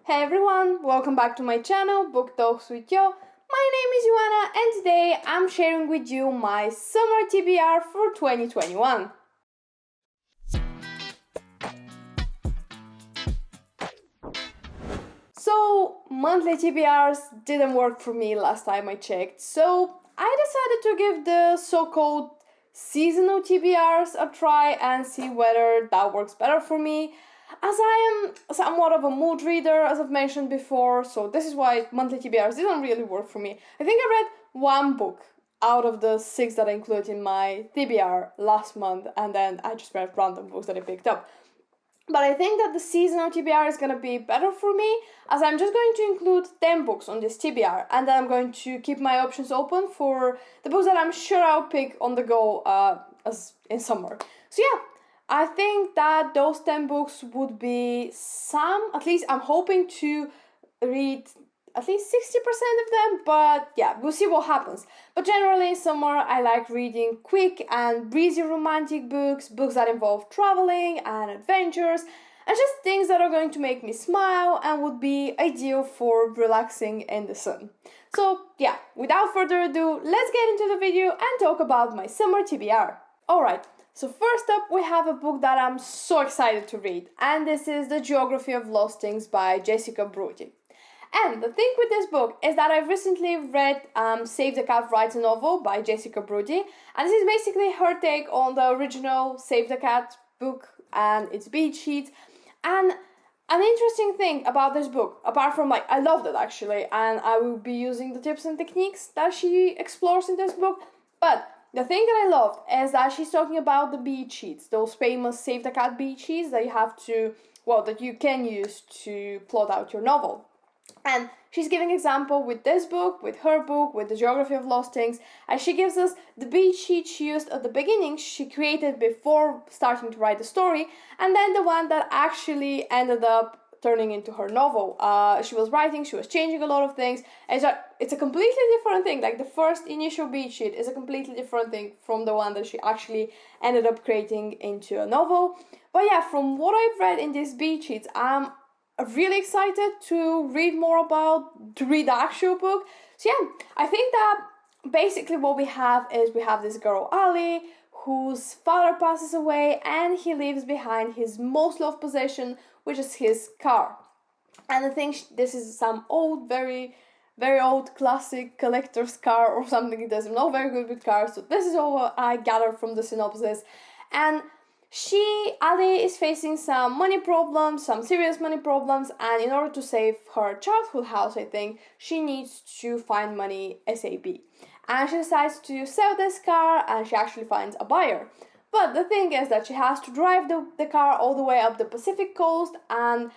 Hey everyone, welcome back to my channel, Book Talks with Yo. My name is Yoanna and today I'm sharing with you my summer TBR for 2021. So, monthly TBRs didn't work for me last time I checked, so I decided to give the so-called seasonal TBRs a try and see whether that works better for me. As I am somewhat of a mood reader, as I've mentioned before, so this is why monthly TBRs didn't really work for me. I think I read one book out of the 6 that I included in my TBR last month, and then I just read random books that I picked up. But I think that the seasonal TBR is going to be better for me, as I'm just going to include 10 books on this TBR, and then I'm going to keep my options open for the books that I'm sure I'll pick on the go as in summer. So yeah, I think that those 10 books would be at least I'm hoping to read at least 60% of them, but yeah, we'll see what happens. But generally in summer, I like reading quick and breezy romantic books that involve traveling and adventures, and just things that are going to make me smile and would be ideal for relaxing in the sun. So yeah, without further ado, let's get into the video and talk about my summer TBR. Alright, so first up we have a book that I'm so excited to read, and this is The Geography of Lostings by Jessica Brody. And the thing with this book is that I've recently read Save the Cat Writes a Novel by Jessica Brody, and this is basically her take on the original Save the Cat book and its beat sheets. And an interesting thing about this book, apart from I loved it actually, and I will be using the tips and techniques that she explores in this book, but the thing that I loved is that she's talking about the beat sheets, those famous Save the Cat beat sheets that you can use to plot out your novel. And she's giving example with this book, with her book, with The Geography of Lostings, and she gives us the beat sheet she used at the beginning, she created before starting to write the story, and then the one that actually ended up turning into her novel. She was changing a lot of things. It's a completely different thing. Like the first initial beat sheet is a completely different thing from the one that she actually ended up creating into a novel. But yeah, from what I've read in these beat sheets, I'm really excited to read the actual book. So yeah, I think that basically what we have this girl Ali whose father passes away and he leaves behind his most loved possession, which is his car. And I think this is some old, very very old classic collector's car or something. It doesn't know very good with cars, so this is all I gathered from the synopsis. And Ali is facing some serious money problems, and in order to save her childhood house, I think, she needs to find money ASAP. And she decides to sell this car, and she actually finds a buyer. But the thing is that she has to drive the car all the way up the Pacific coast and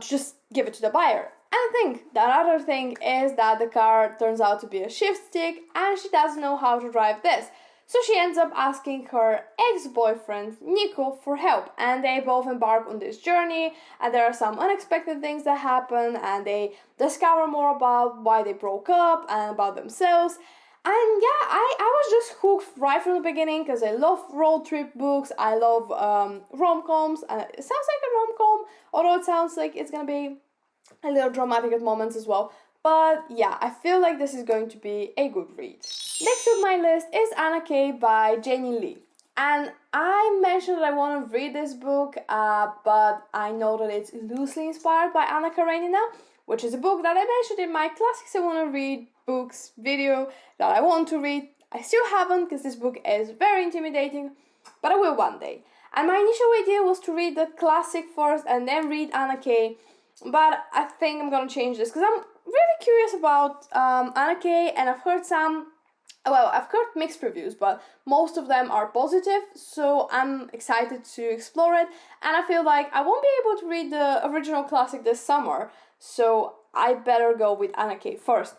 just give it to the buyer. And I think the other thing is that the car turns out to be a shift stick, and she doesn't know how to drive this. So she ends up asking her ex-boyfriend, Nico, for help, and they both embark on this journey, and there are some unexpected things that happen, and they discover more about why they broke up and about themselves. And yeah, I was just hooked right from the beginning, because I love road trip books, I love rom-coms, and it sounds like a rom-com, although it sounds like it's gonna be a little dramatic at moments as well. But yeah, I feel like this is going to be a good read. Next on my list is Anna K by Jenny Lee. And I mentioned that I want to read this book, but I know that it's loosely inspired by Anna Karenina, which is a book that I mentioned in my Classics I Want to Read books video that I want to read. I still haven't, because this book is very intimidating, but I will one day. And my initial idea was to read the classic first and then read Anna K, but I think I'm gonna change this because I'm really curious about Anna K, and I've heard mixed reviews, but most of them are positive, so I'm excited to explore it, and I feel like I won't be able to read the original classic this summer, so I better go with Anna K first.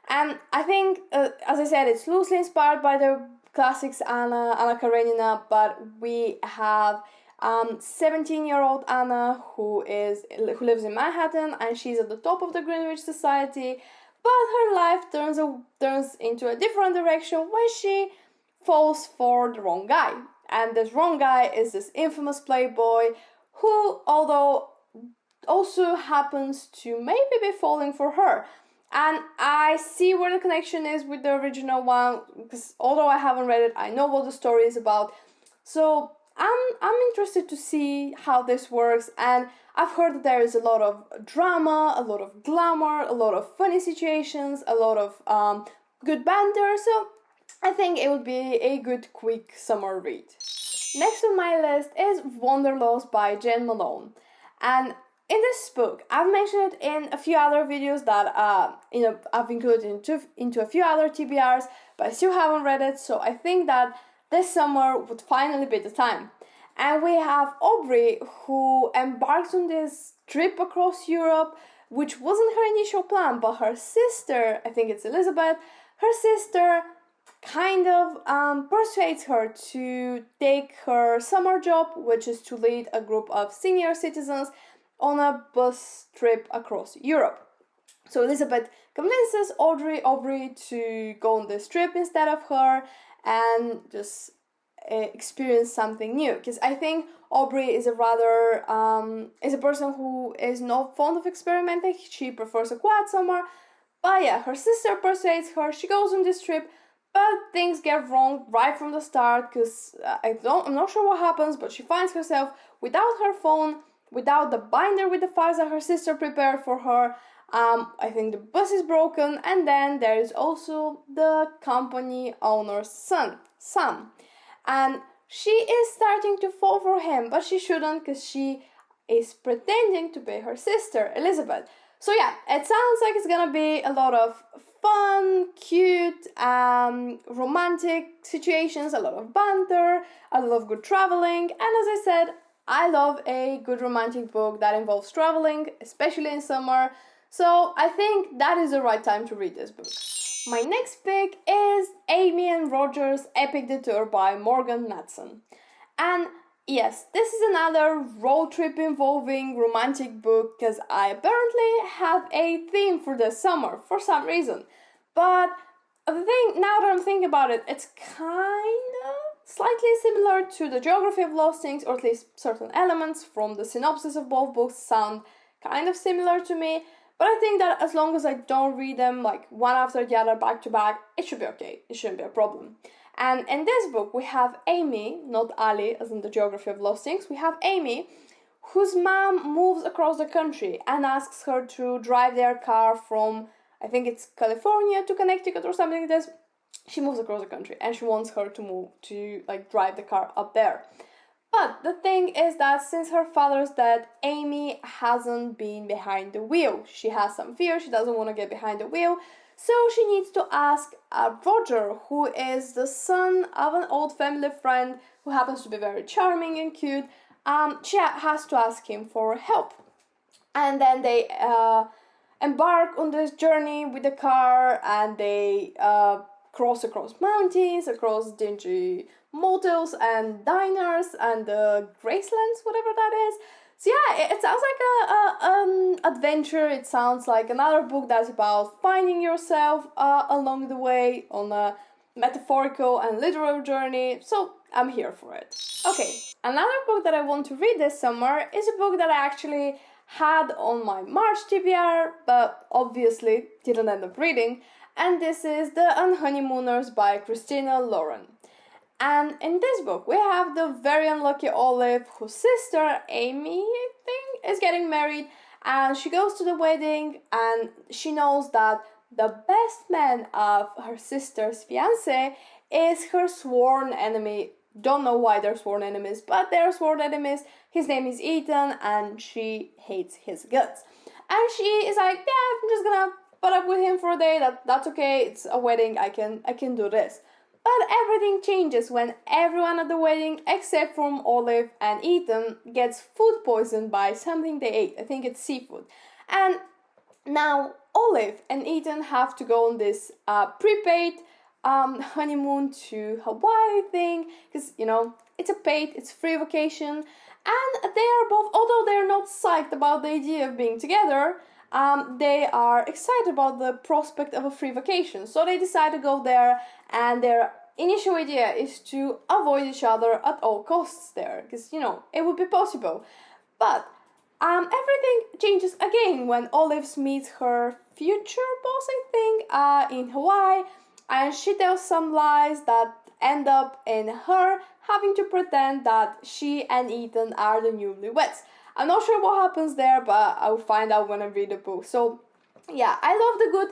And I think, as I said, it's loosely inspired by the classics Anna Karenina, but we have 17-year-old Anna who lives in Manhattan, and she's at the top of the Greenwich Society, but her life turns into a different direction when she falls for the wrong guy. And this wrong guy is this infamous playboy who, although also happens to maybe be falling for her. And I see where the connection is with the original one, because although I haven't read it, I know what the story is about. So I'm interested to see how this works, and I've heard that there is a lot of drama, a lot of glamour, a lot of funny situations, a lot of good banter, so I think it would be a good quick summer read. Next on my list is Wanderlost by Jen Malone. And in this book, I've mentioned it in a few other videos that I've included into a few other TBRs, but I still haven't read it, so I think that this summer would finally be the time. And we have Aubrey, who embarks on this trip across Europe, which wasn't her initial plan, but her sister, I think it's Elizabeth, her sister kind of persuades her to take her summer job, which is to lead a group of senior citizens on a bus trip across Europe. So Elizabeth convinces Aubrey to go on this trip instead of her and just experience something new. Because I think Aubrey is a person who is not fond of experimenting. She prefers a quiet summer. But yeah, her sister persuades her. She goes on this trip, but things get wrong right from the start. Because I'm not sure what happens, but she finds herself without her phone, without the binder with the files that her sister prepared for her. I think the bus is broken, and then there is also the company owner's son, Sam. And she is starting to fall for him, but she shouldn't, because she is pretending to be her sister, Elizabeth. So yeah, it sounds like it's gonna be a lot of fun, cute, romantic situations, a lot of banter, a lot of good traveling, and as I said, I love a good romantic book that involves traveling, especially in summer, so I think that is the right time to read this book. My next pick is Amy and Roger's Epic Detour by Morgan Matson. And yes, this is another road trip involving romantic book, because I apparently have a theme for this summer for some reason. But the thing, now that I'm thinking about it, it's kind of slightly similar to the geography of Lostings, or at least certain elements from the synopsis of both books sound kind of similar to me. But I think that as long as I don't read them like one after the other back to back, it should be okay. It shouldn't be a problem. And in this book, we have Amy, not Ali, as in the geography of Lostings. We have Amy, whose mom moves across the country and asks her to drive their car from, I think it's California to Connecticut or something like this. She moves across the country and she wants her to drive the car up there. But the thing is that since her father's dead, Amy hasn't been behind the wheel. She has some fear, she doesn't want to get behind the wheel. So she needs to ask Roger, who is the son of an old family friend who happens to be very charming and cute. She has to ask him for help. And then they embark on this journey with the car, and they cross across mountains, across dingy motels and diners and Gracelands, whatever that is. So yeah, it sounds like an adventure. It sounds like another book that's about finding yourself along the way on a metaphorical and literal journey. So I'm here for it. Okay, another book that I want to read this summer is a book that I actually had on my March TBR, but obviously didn't end up reading. And this is The Unhoneymooners by Christina Lauren. And in this book, we have the very unlucky Olive, whose sister, Amy, I think, is getting married. And she goes to the wedding, and she knows that the best man of her sister's fiancé is her sworn enemy. Don't know why they're sworn enemies, but they're sworn enemies. His name is Ethan, and she hates his guts. And she is like, yeah, I'm just gonna put up with him for a day. That's okay. It's a wedding. I can do this. But everything changes when everyone at the wedding, except from Olive and Ethan, gets food poisoned by something they ate. I think it's seafood. And now Olive and Ethan have to go on this prepaid honeymoon to Hawaii thing, because, you know, it's a paid, it's free vacation. And they are both, although they're not psyched about the idea of being together, they are excited about the prospect of a free vacation. So they decide to go there, and their initial idea is to avoid each other at all costs there, because, you know, it would be possible. But Everything changes again when Olive meets her future boss, I think, in Hawaii, and she tells some lies that end up in her having to pretend that she and Ethan are the newlyweds. I'm not sure what happens there, but I'll find out when I read the book. So, yeah, I love the good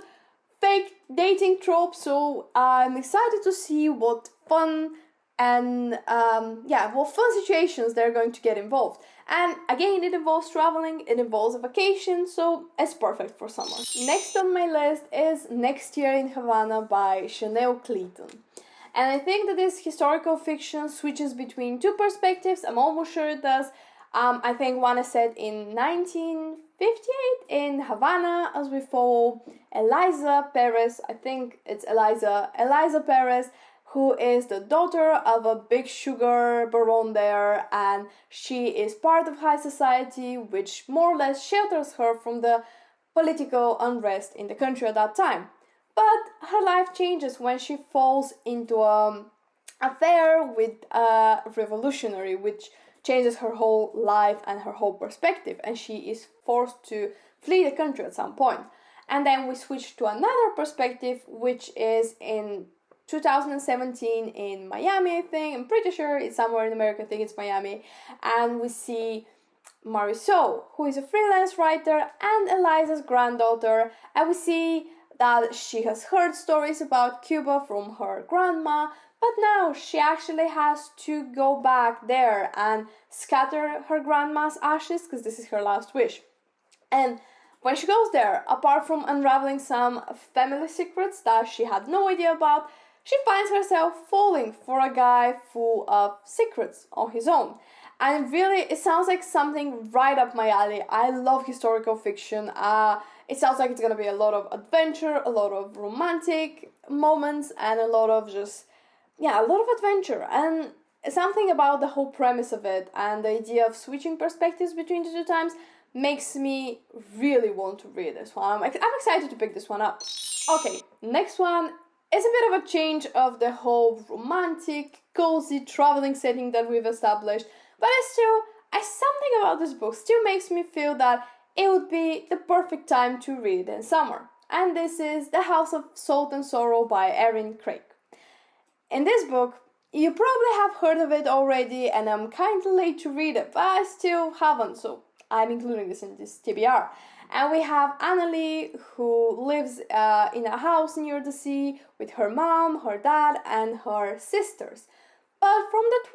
fake dating trope, so I'm excited to see what fun and what fun situations they're going to get involved. And again, it involves traveling, it involves a vacation, so it's perfect for summer. Next on my list is Next Year in Havana by Chanel Clayton. And I think that this historical fiction switches between two perspectives. I'm almost sure it does. I think one is set in 1958 in Havana as we follow Eliza Perez. I think it's Eliza Perez, who is the daughter of a big sugar baron there, and she is part of high society, which more or less shelters her from the political unrest in the country at that time. But her life changes when she falls into an affair with a revolutionary, which changes her whole life and her whole perspective, and she is forced to flee the country at some point. And then we switch to another perspective, which is in 2017 in Miami, I think. I'm pretty sure it's somewhere in America. I think it's Miami. And we see Marisol, who is a freelance writer and Eliza's granddaughter. And we see that she has heard stories about Cuba from her grandma, but now she actually has to go back there and scatter her grandma's ashes because this is her last wish. And when she goes there, apart from unraveling some family secrets that she had no idea about, she finds herself falling for a guy full of secrets on his own. And really, it sounds like something right up my alley. I love historical fiction. It sounds like it's gonna be a lot of adventure, a lot of romantic moments, and a lot of adventure. And something about the whole premise of it and the idea of switching perspectives between the two times makes me really want to read this one. I'm excited to pick this one up. Okay, next one is a bit of a change of the whole romantic, cozy traveling setting that we've established, but something about this book still makes me feel that it would be the perfect time to read in summer. And this is The House of Salt and Sorrow by Erin Craig. In this book, you probably have heard of it already, and I'm kinda late to read it, but I still haven't, so I'm including this in this TBR. And we have Annalie, who lives in a house near the sea with her mom, her dad, and her sisters. But from the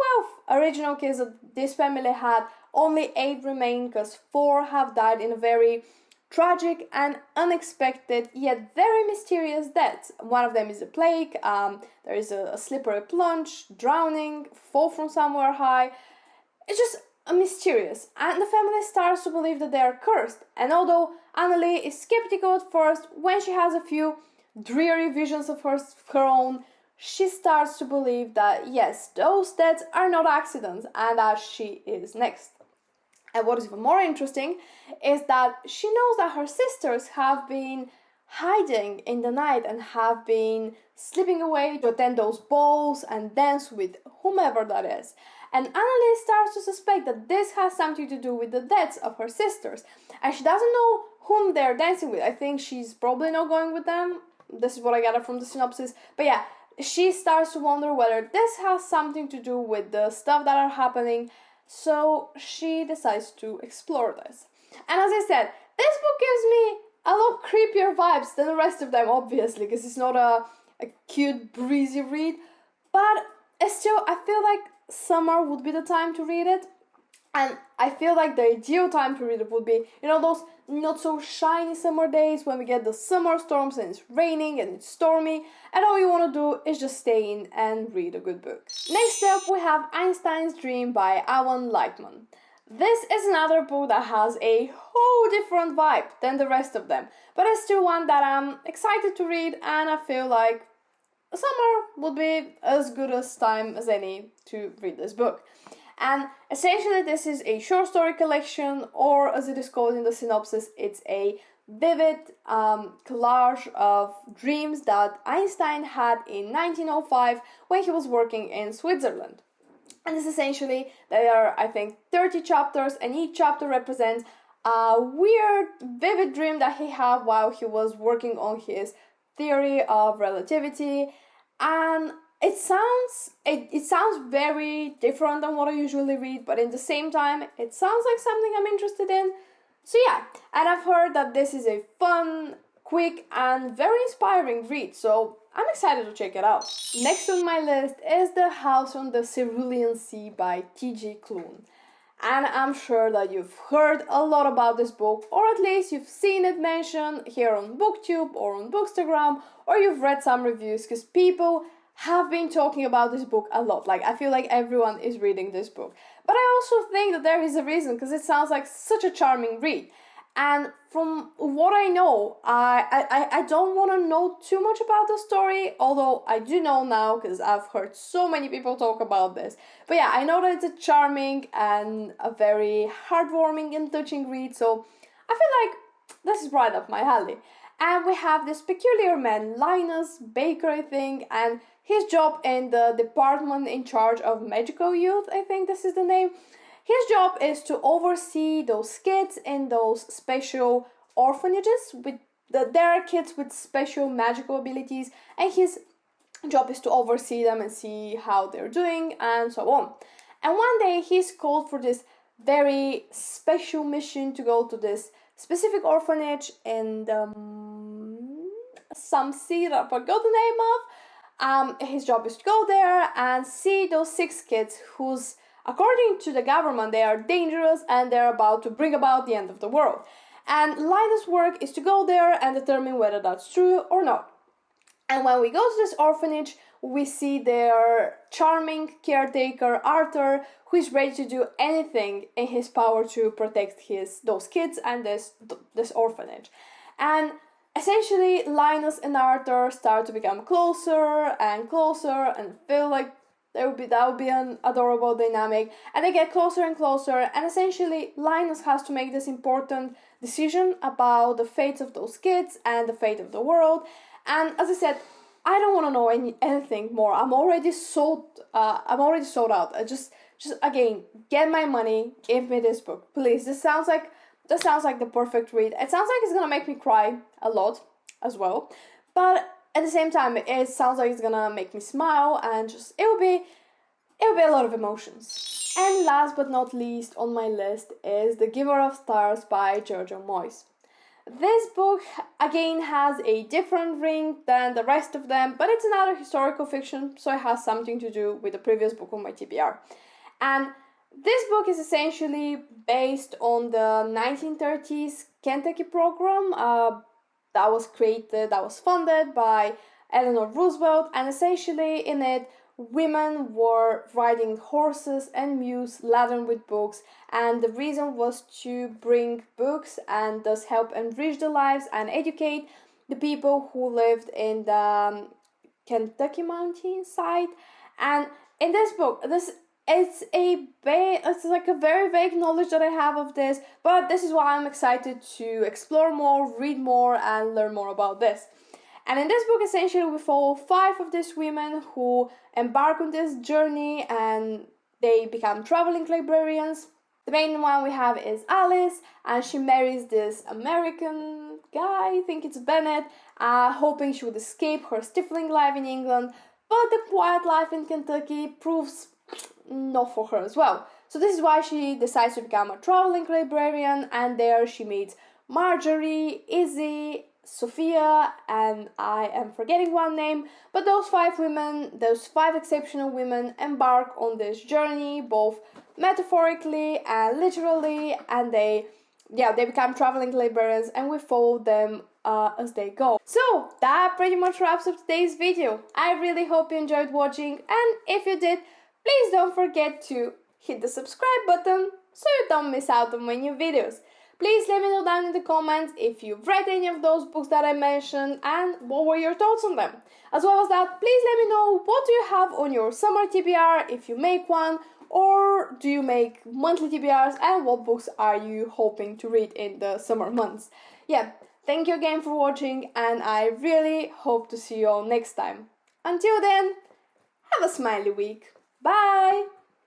12 original kids that this family had, only 8 remain because 4 have died in a very tragic and unexpected yet very mysterious deaths. One of them is a plague, there is a slippery plunge, drowning, fall from somewhere high. It's just mysterious, and the family starts to believe that they are cursed. And although Annalie is skeptical at first, when she has a few dreary visions of her own, she starts to believe that yes, those deaths are not accidents and that she is next. And what is even more interesting is that she knows that her sisters have been hiding in the night and have been slipping away to attend those balls and dance with whomever that is. And Annalie starts to suspect that this has something to do with the deaths of her sisters. And she doesn't know whom they're dancing with. I think she's probably not going with them. This is what I gather from the synopsis. But yeah, she starts to wonder whether this has something to do with the stuff that are happening. So she decides to explore this. And as I said, this book gives me a lot creepier vibes than the rest of them, obviously, because it's not a cute, breezy read. But still, I feel like summer would be the time to read it. And I feel like the ideal time to read it would be, those not so shiny summer days when we get the summer storms and it's raining and it's stormy, and all you want to do is just stay in and read a good book. Next up, we have Einstein's Dream by Alan Lightman. This is another book that has a whole different vibe than the rest of them, but it's still one that I'm excited to read, and I feel like summer would be as good a time as any to read this book. And essentially this is a short story collection, or as it is called in the synopsis, it's a vivid collage of dreams that Einstein had in 1905 when he was working in Switzerland. And this essentially, there are, I think, 30 chapters, and each chapter represents a weird, vivid dream that he had while he was working on his theory of relativity, and it sounds very different than what I usually read, but in the same time, it sounds like something I'm interested in. So yeah, and I've heard that this is a fun, quick, and very inspiring read, so I'm excited to check it out. Next on my list is The House on the Cerulean Sea by T.G. Klune. And I'm sure that you've heard a lot about this book, or at least you've seen it mentioned here on BookTube or on Bookstagram, or you've read some reviews, because people have been talking about this book a lot. Like, I feel like everyone is reading this book. But I also think that there is a reason, because it sounds like such a charming read. And from what I know, I don't want to know too much about the story, although I do know now because I've heard so many people talk about this. But yeah, I know that it's a charming and a very heartwarming and touching read, so I feel like this is right up my alley. And we have this peculiar man, Linus Baker, I think, and his job in the department in charge of magical youth, I think this is the name. His job is to oversee those kids in those special orphanages. There are kids with special magical abilities, and his job is to oversee them and see how they're doing and so on. And one day he's called for this very special mission to go to this specific orphanage in some sea that I forgot the name of. His job is to go there and see those 6 kids whose, according to the government, they are dangerous and they're about to bring about the end of the world. And Linus' work is to go there and determine whether that's true or not. And when we go to this orphanage, we see their charming caretaker, Arthur, who is ready to do anything in his power to protect those kids and this orphanage. And essentially, Linus and Arthur start to become closer and closer and feel like that would be an adorable dynamic, and they get closer and closer, and essentially Linus has to make this important decision about the fates of those kids and the fate of the world. And as I said, I don't want to know anything more. I'm already sold out. Just again, get my money, give me this book, please. This sounds like the perfect read. It sounds like it's gonna make me cry a lot as well, but at the same time, it sounds like it's gonna make me smile, and it will be a lot of emotions. And last but not least on my list is The Giver of Stars by Giorgio Moyes. This book again has a different ring than the rest of them, but it's another historical fiction, so it has something to do with the previous book on my TBR. And this book is essentially based on the 1930s Kentucky program that was funded by Eleanor Roosevelt, and essentially in it, women were riding horses and mules laden with books, and the reason was to bring books and thus help enrich the lives and educate the people who lived in the Kentucky mountainside. And in this book, it's like a very vague knowledge that I have of this, but this is why I'm excited to explore more, read more, and learn more about this. And in this book, essentially, we follow 5 of these women who embark on this journey and they become traveling librarians. The main one we have is Alice, and she marries this American guy, I think it's Bennett, hoping she would escape her stifling life in England, but the quiet life in Kentucky proves not for her as well. So this is why she decides to become a traveling librarian, and there she meets Marjorie, Izzy, Sophia, and I am forgetting one name, but those 5 women, those 5 exceptional women, embark on this journey, both metaphorically and literally, and they become traveling librarians, and we follow them as they go. So that pretty much wraps up today's video. I really hope you enjoyed watching, and if you did, please don't forget to hit the subscribe button so you don't miss out on my new videos. Please let me know down in the comments if you've read any of those books that I mentioned and what were your thoughts on them. As well as that, please let me know what do you have on your summer TBR if you make one, or do you make monthly TBRs, and what books are you hoping to read in the summer months. Yeah, thank you again for watching, and I really hope to see you all next time. Until then, have a smiley week. Bye!